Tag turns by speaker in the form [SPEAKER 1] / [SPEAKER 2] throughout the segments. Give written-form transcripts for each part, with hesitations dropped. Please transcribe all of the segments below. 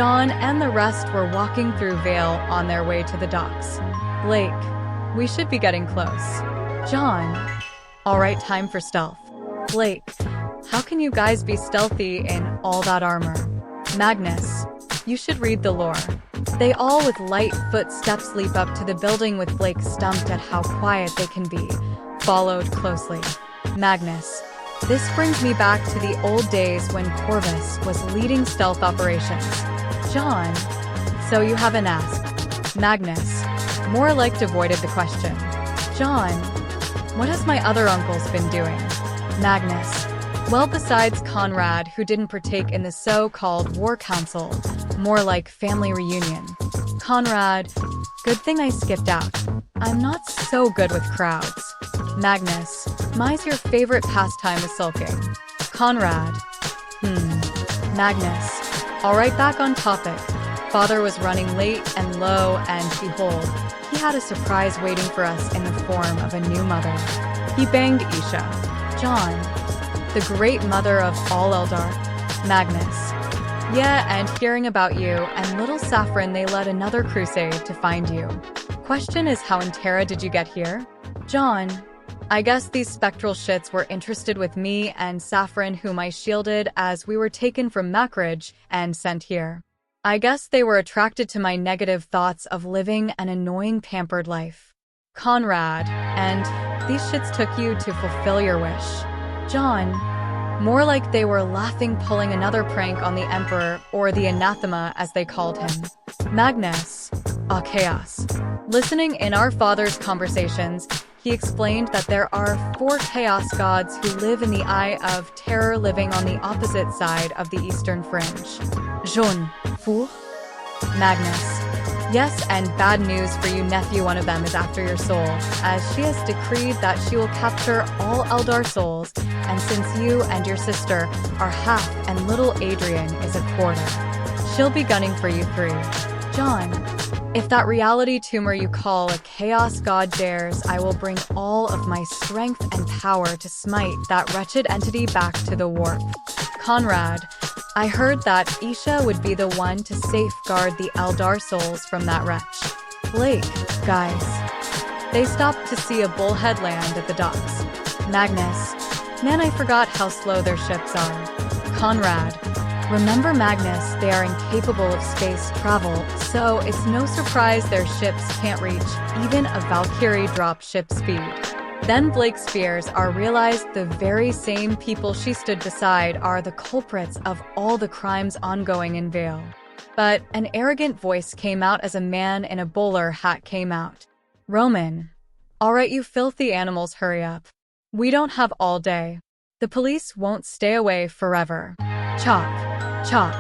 [SPEAKER 1] John and the rest were walking through Vale on their way to the docks. Blake, we should be getting close. John, all right, time for stealth. Blake, how can you guys be stealthy in all that armor? Magnus, you should read the lore. They all with light footsteps leap up to the building with Blake stumped at how quiet they can be, followed closely. Magnus, this brings me back to the old days when Corvus was leading stealth operations. John, so you haven't asked. Magnus, more like avoided the question. John, what has my other uncles been doing? Magnus, well, besides Conrad, who didn't partake in the so-called war council, more like family reunion. Conrad, good thing I skipped out. I'm not so good with crowds. Magnus, my's your favorite pastime is sulking. Conrad, Magnus, all right, back on topic. Father was running late and low, and behold, he had a surprise waiting for us in the form of a new mother. He banged Isha. John, the great mother of all Eldar. Magnus, yeah, and hearing about you and little Saffron, they led another crusade to find you. Question is, how in Terra did you get here? John, I guess these spectral shits were interested with me and Saffron, whom I shielded as we were taken from Macridge and sent here. I guess they were attracted to my negative thoughts of living an annoying pampered life. Conrad, and these shits took you to fulfill your wish. John, more like they were laughing, pulling another prank on the Emperor, or the Anathema as they called him. Magnus, chaos. Listening in our father's conversations, he explained that there are 4 chaos gods who live in the Eye of Terror, living on the opposite side of the eastern fringe. Jaune, fool? Magnus, yes, and bad news for you, nephew, one of them is after your soul, as she has decreed that she will capture all Eldar souls, and since you and your sister are half and little Adrian is a quarter, she'll be gunning for you 3. John, if that reality tumor you call a chaos god dares, I will bring all of my strength and power to smite that wretched entity back to the warp. Conrad, I heard that Isha would be the one to safeguard the Eldar souls from that wretch. Blake, guys. They stopped to see a bullhead land at the docks. Magnus, man, I forgot how slow their ships are. Conrad, remember Magnus, they are incapable of space travel, so it's no surprise their ships can't reach even a Valkyrie drop ship speed. Then Blake's fears are realized the very same people she stood beside are the culprits of all the crimes ongoing in Vale. But an arrogant voice came out as a man in a bowler hat came out. Roman, all right, you filthy animals, hurry up. We don't have all day. The police won't stay away forever. Chop, chop.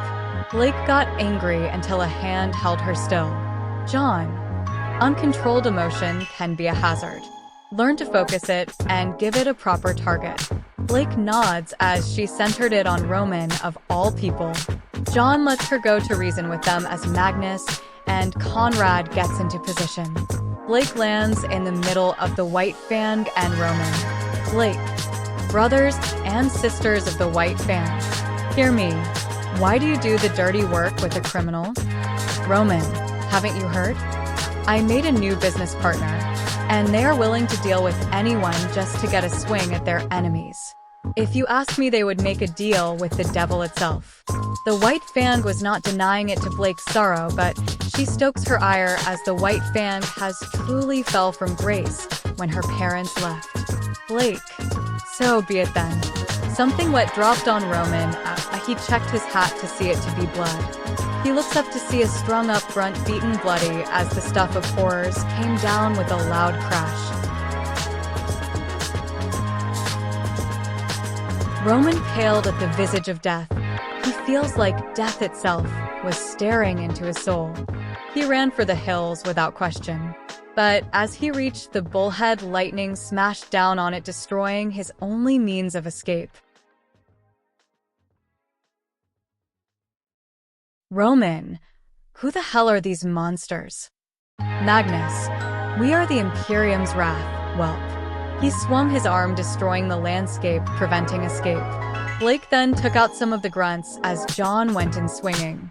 [SPEAKER 1] Blake got angry until a hand held her still. John, uncontrolled emotion can be a hazard. Learn to focus it and give it a proper target. Blake nods as she centered it on Roman of all people. John lets her go to reason with them as Magnus and Conrad gets into position. Blake lands in the middle of the White Fang and Roman. Blake, brothers and sisters of the White Fang, hear me. Why do you do the dirty work with a criminal? Roman, haven't you heard? I made a new business partner, and they are willing to deal with anyone just to get a swing at their enemies. If you ask me, they would make a deal with the devil itself. The White Fang was not denying it to Blake's sorrow, but she stokes her ire as the White Fang has truly fell from grace when her parents left. Blake, so be it then. Something wet dropped on Roman. He checked his hat to see it to be blood. He looks up to see a strung-up grunt beaten bloody as the stuff of horrors came down with a loud crash. Roman paled at the visage of death. He feels like death itself was staring into his soul. He ran for the hills without question. But as he reached the bullhead, lightning smashed down on it, destroying his only means of escape. Roman, who the hell are these monsters? Magnus, we are the Imperium's wrath, whelp. He swung his arm, destroying the landscape, preventing escape. Blake then took out some of the grunts as John went in swinging.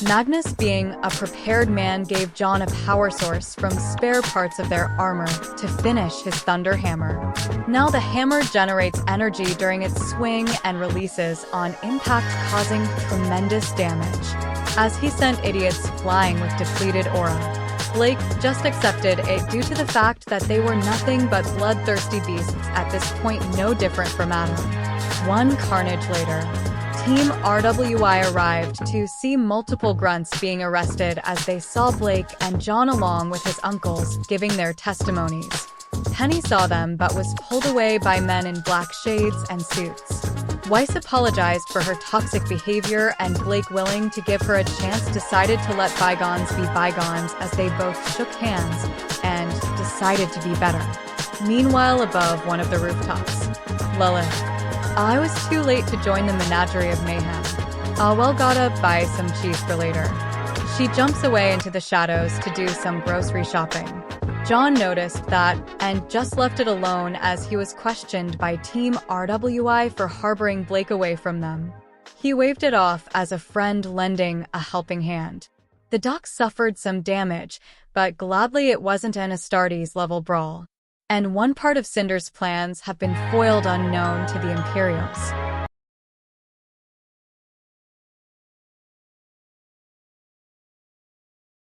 [SPEAKER 1] Magnus, being a prepared man, gave Jaune a power source from spare parts of their armor to finish his thunder hammer. Now the hammer generates energy during its swing and releases on impact, causing tremendous damage. As he sent idiots flying with depleted aura, Blake just accepted it due to the fact that they were nothing but bloodthirsty beasts at this point, no different from Adam. One carnage later, Team RWI arrived to see multiple grunts being arrested as they saw Blake and Jaune along with his uncles giving their testimonies. Penny saw them but was pulled away by men in black shades and suits. Weiss apologized for her toxic behavior, and Blake, willing to give her a chance, decided to let bygones be bygones as they both shook hands and decided to be better. Meanwhile, above one of the rooftops, Lilith. I was too late to join the menagerie of mayhem. Well, gotta buy some cheese for later. She jumps away into the shadows to do some grocery shopping. Jaune noticed that and just left it alone as he was questioned by Team RWI for harboring Blake away from them. He waved it off as a friend lending a helping hand. The dock suffered some damage, but gladly it wasn't an Astartes-level brawl. And one part of Cinder's plans have been foiled, unknown to the Imperiums.